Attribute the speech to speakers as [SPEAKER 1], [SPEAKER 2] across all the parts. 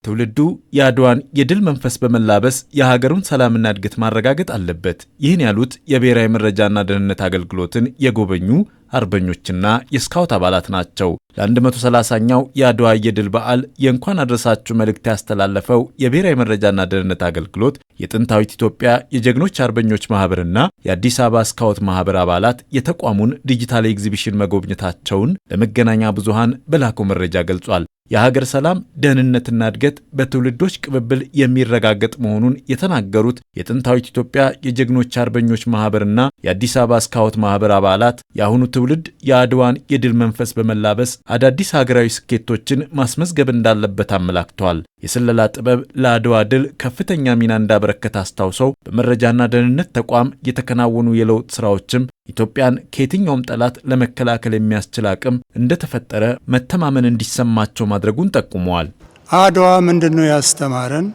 [SPEAKER 1] ትውልዱ የአድዋን የድል መንፈስ በመላበስ የሀገሩን ሰላምና እድገት ማረጋገጥ አለበት። ይህን ያሉት የብሔራዊ መረጃና ደህንነት አገልግሎትን የጎበኙ አርበኞችና የስካውት አባላት ናቸው። ለ130ኛው የአድዋ የድል በዓል የእንኳን አድረሳችሁ መልእክት ያስተላለፈው የብሔራዊ መረጃና ደህንነት አገልግሎት የጥንታዊት ኢትዮጵያ የጀግኖች አርበኞች ማህበርና የአዲስ አበባ ስካውት ማህበር አባላት የተቋሙን ዲጂታል ኤግዚቢሽን መጎብኘታቸውን ለመገናኛ ብዙሃን በላከው መረጃ ገልጿል። የሀገር ሰላም ደህንነትና እድገት በትውልዶች ቅብብል የሚረጋገጥ መሆኑን የተናገሩት የጥንታዊት ኢትዮጵያ የጀግኖች አርበኞች ማህበርና የአዲስ አበባ ስካውት ማህበር አባላት የአሁኑ ትውልድ የአድዋን የድል መንፈስ በመላበስ አዳዲስ ሀገራዊ ስኬቶችን ማስመዝገብ እንዳለበት አመላክተዋል። የስለላ ጥበብ ለአድዋ ድል ከፍተኛ ሚና እንዳበረከተ አስታውሰው በመረጃና ደህንነት ተቋም የተከናወኑ የለውጥ ስራዎችም ኢትዮጵያን ከየትኛውም ጠላት ለመከላከል የሚያስችል አቅም እንደተፈጠረ መተማመን እንዲሰማቸው ማድረጉን ጠቁመዋል።
[SPEAKER 2] አድዋ ምንድነው ያስተማረን?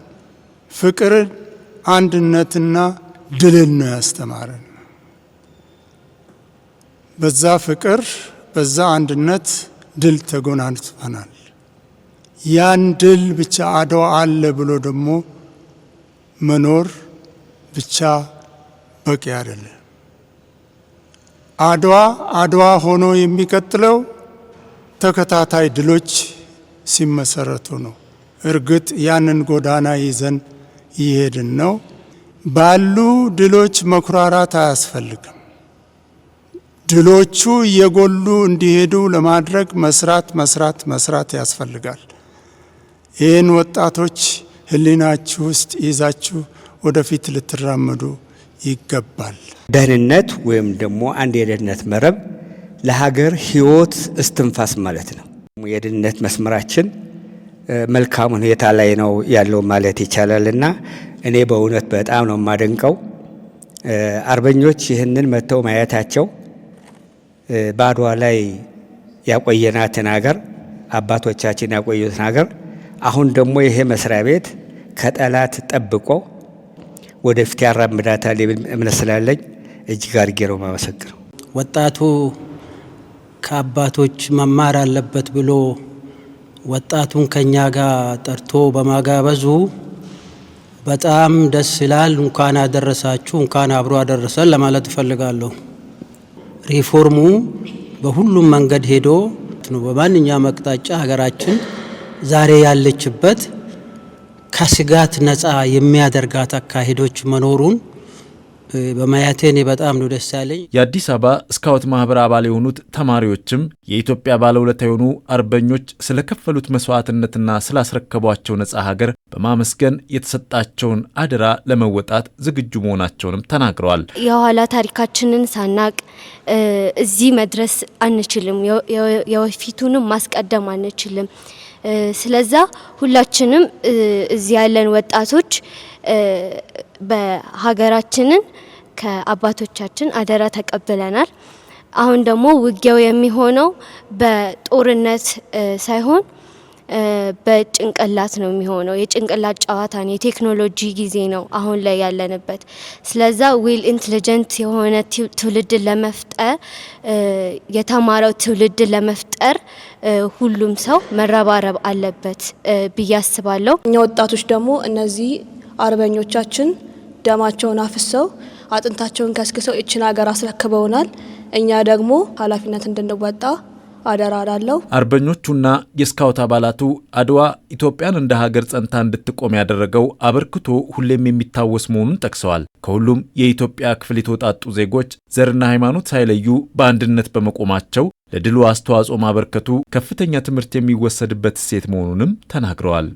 [SPEAKER 2] ፍቅርን፣ አንድነትና ድልን ነው ያስተማረን። በዛ ፍቅር፣ በዛ አንድነት ድል ተጎናጽፈናል። ያን ድል ብቻ አድዋ አለ ብሎ ደግሞ መኖር ብቻ በቂ አይደለም። አድዋ ሆኖ የሚቀጥለው ተከታታይ ድሎች ሲመሰረቱ ነው። እርግጥ ያንን ጎዳና ይዘን ይሄድን ነው። ባሉ ድሎች መኩራራት አያስፈልግም። ድሎቹ እየጎሉ እንዲሄዱ ለማድረግ መስራት ያስፈልጋል። ይህን ወጣቶች ህሊናችሁ ውስጥ ይዛችሁ ወደፊት ልትራመዱ ይገባል።
[SPEAKER 3] ደህንነት ወይም ደግሞ አንድ የደህንነት መረብ ለሀገር ህይወት እስትንፋስ ማለት ነው። የደህንነት መስመራችን መልካም ሁኔታ ላይ ነው ያለው ማለት ይቻላልና እኔ በእውነት በጣም ነው የማደንቀው። አርበኞች ይህንን መተው ማየታቸው በአድዋ ላይ ያቆየናትን ሀገር አባቶቻችን ያቆዩትን ሀገር አሁን ደግሞ ይሄ መስሪያ ቤት ከጠላት ጠብቆ ወደፊት ያራምዳታል የሚል እምነት ስላለኝ እጅግ አድርጌ ነው የማመሰግነው።
[SPEAKER 4] ወጣቱ ከአባቶች መማር አለበት ብሎ ወጣቱን ከኛ ጋር ጠርቶ በማጋበዙ በጣም ደስ ይላል። እንኳን አደረሳችሁ፣ እንኳን አብሮ አደረሰን ለማለት እፈልጋለሁ። ሪፎርሙ በሁሉም መንገድ ሄዶ ነው በማንኛውም አቅጣጫ ሀገራችን ዛሬ ያለችበት ከስጋት ነፃ የሚያደርጋት አካሄዶች መኖሩን በማየቴ እኔ በጣም ነው ደስ ያለኝ።
[SPEAKER 1] የአዲስ አበባ ስካውት ማህበር አባል የሆኑት ተማሪዎችም የኢትዮጵያ ባለውለታ የሆኑ አርበኞች ስለከፈሉት መስዋዕትነትና ስላስረከቧቸው ነፃ ሀገር በማመስገን የተሰጣቸውን አደራ ለመወጣት ዝግጁ መሆናቸውንም ተናግረዋል።
[SPEAKER 5] የኋላ ታሪካችንን ሳናቅ እዚህ መድረስ አንችልም። የወፊቱንም ማስቀደም አንችልም። ስለዛ ሁላችንም እዚህ ያለን ወጣቶች በሀገራችንን ከአባቶቻችን አደራ ተቀብለናል። አሁን ደግሞ ውጊያው የሚሆነው በጦርነት ሳይሆን በጭንቅላት ነው የሚሆነው። የጭንቅላት ጨዋታ ነው። የቴክኖሎጂ ጊዜ ነው አሁን ላይ ያለንበት። ስለዛ ዊል ኢንተለጀንት የሆነ ትውልድን ለመፍጠር የተማረው ትውልድን ለመፍጠር ሁሉም ሰው መረባረብ አለበት ብዬ አስባለሁ።
[SPEAKER 6] እኛ ወጣቶች ደግሞ እነዚህ አርበኞቻችን ደማቸውን አፍሰው አጥንታቸውን ከስክሰው እችን ሀገር አስረክበውናል። እኛ ደግሞ ኃላፊነት እንድንወጣ አደራ አለው።
[SPEAKER 1] አርበኞቹና የስካውት አባላቱ አድዋ ኢትዮጵያን እንደ ሀገር ጸንታ እንድትቆም ያደረገው አበርክቶ ሁሌም የሚታወስ መሆኑን ጠቅሰዋል። ከሁሉም የኢትዮጵያ ክፍል የተወጣጡ ዜጎች ዘርና ሃይማኖት ሳይለዩ በአንድነት በመቆማቸው ለድሉ አስተዋጽኦ ማበርከቱ ከፍተኛ ትምህርት የሚወሰድበት እሴት መሆኑንም ተናግረዋል።